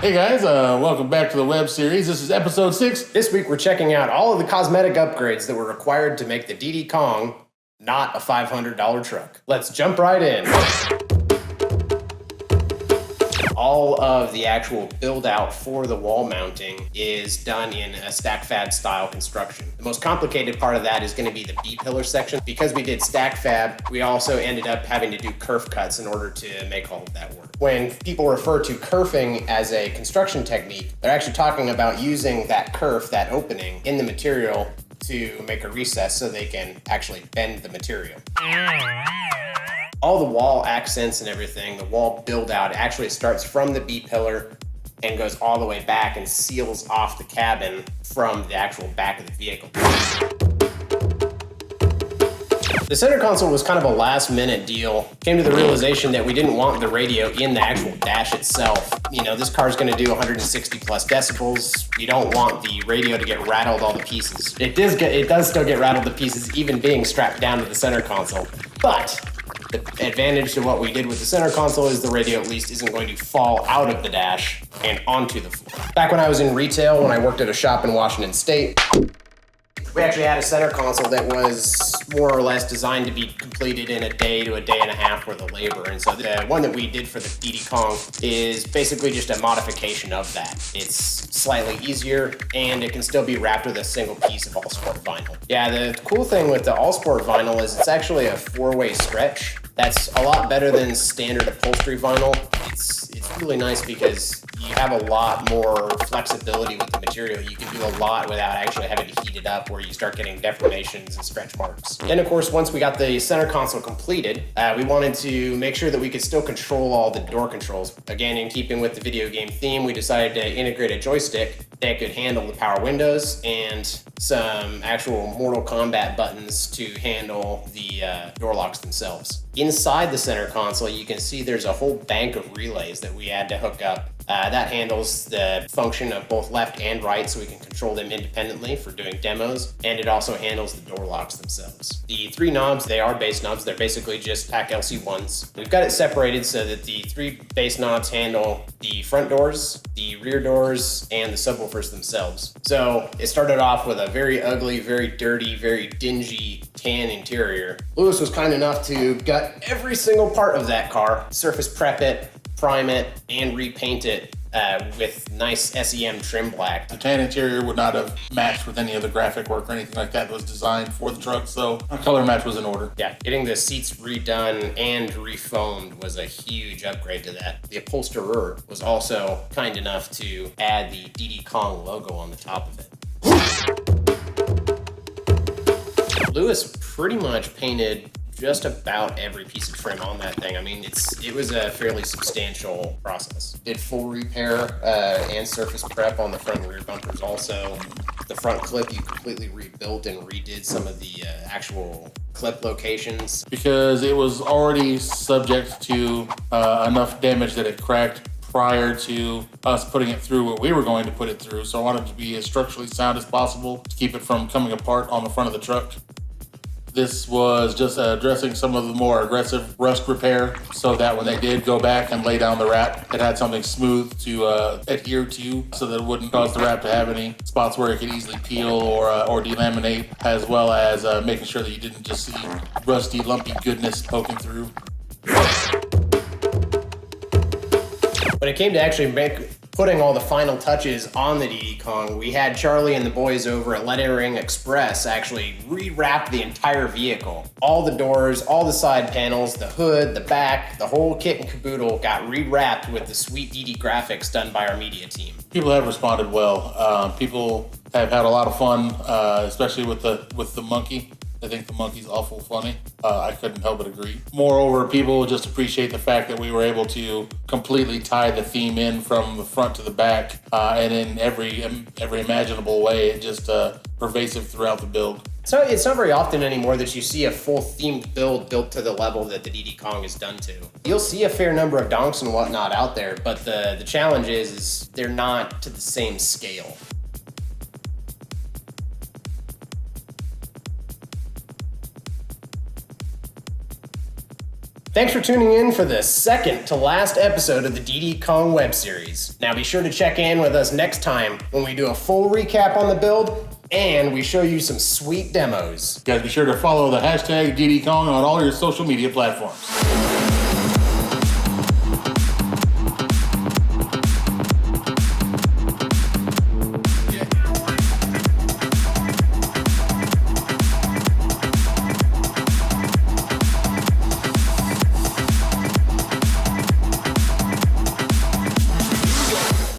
Hey guys, welcome back to the web series. This is episode 6. This week we're checking out all of the cosmetic upgrades that were required to make the DDKONG not a $500 truck. Let's jump right in. All of the actual build out for the wall mounting is done in a stack fab style construction. The most complicated part of that is going to be the B-pillar section. Because we did stack fab, we also ended up having to do kerf cuts in order to make all of that work. When people refer to kerfing as a construction technique, they're actually talking about using that kerf, that opening in the material to make a recess so they can actually bend the material. All the wall accents and everything, the wall build out, actually starts from the B-pillar and goes all the way back and seals off the cabin from the actual back of the vehicle. The center console was kind of a last minute deal. Came to the realization that we didn't want the radio in the actual dash itself. You know, this car's gonna do 160 plus decibels. You don't want the radio to get rattled all to pieces. It does still get rattled to pieces, even being strapped down to the center console. But the advantage to what we did with the center console is the radio at least isn't going to fall out of the dash and onto the floor. Back when I was in retail, when I worked at a shop in Washington State, we actually had a center console that was more or less designed to be completed in a day to a day and a half worth of labor. And so the one that we did for the DDKONG is basically just a modification of that. It's slightly easier and it can still be wrapped with a single piece of all sport vinyl. Yeah, the cool thing with the all sport vinyl is it's actually a 4-way stretch. That's a lot better than standard upholstery vinyl. It's really nice because you have a lot more flexibility with the material. You can do a lot without actually having to heat it up where you start getting deformations and stretch marks. Then of course, once we got the center console completed, we wanted to make sure that we could still control all the door controls. Again, in keeping with the video game theme, we decided to integrate a joystick that could handle the power windows and some actual Mortal Kombat buttons to handle the door locks themselves. Inside the center console, you can see there's a whole bank of relays that we had to hook up. That handles the function of both left and right, so we can control them independently for doing demos, and it also handles the door locks themselves. The 3 knobs, they are base knobs. They're basically just PAC LC1s. We've got it separated so that the 3 base knobs handle the front doors, the rear doors, and the subwoofers themselves. So it started off with a very ugly, very dirty, very dingy tan interior. Lewis was kind enough to gut every single part of that car, surface prep it, prime it, and repaint it with nice SEM trim black. The tan interior would not have matched with any of the graphic work or anything like that was designed for the truck, so a color match was in order. Yeah, getting the seats redone and refoamed was a huge upgrade to that. The upholsterer was also kind enough to add the DDKONG logo on the top of it. Lewis pretty much painted just about every piece of trim on that thing. I mean, it was a fairly substantial process. Did full repair and surface prep on the front and rear bumpers also. The front clip you completely rebuilt and redid some of the actual clip locations. Because it was already subject to enough damage that it cracked prior to us putting it through what we were going to put it through. So I wanted it to be as structurally sound as possible to keep it from coming apart on the front of the truck. This was just addressing some of the more aggressive rust repair so that when they did go back and lay down the wrap, it had something smooth to adhere to so that it wouldn't cause the wrap to have any spots where it could easily peel or delaminate, as well as making sure that you didn't just see rusty, lumpy goodness poking through. When it came to actually putting all the final touches on the DDKONG, we had Charlie and the boys over at Lettering Express actually rewrap the entire vehicle. All the doors, all the side panels, the hood, the back, the whole kit and caboodle got rewrapped with the sweet DD graphics done by our media team. People have responded well. People have had a lot of fun, especially with the monkey. I think the monkey's awful funny. I couldn't help but agree. Moreover, people just appreciate the fact that we were able to completely tie the theme in from the front to the back, and in every imaginable way. It just pervasive throughout the build. So it's not very often anymore that you see a full themed build built to the level that the DDKONG is done to. You'll see a fair number of donks and whatnot out there, but the challenge is they're not to the same scale. Thanks for tuning in for the second to last episode of the DDKONG web series. Now be sure to check in with us next time when we do a full recap on the build and we show you some sweet demos. Guys, be sure to follow the hashtag DDKONG on all your social media platforms.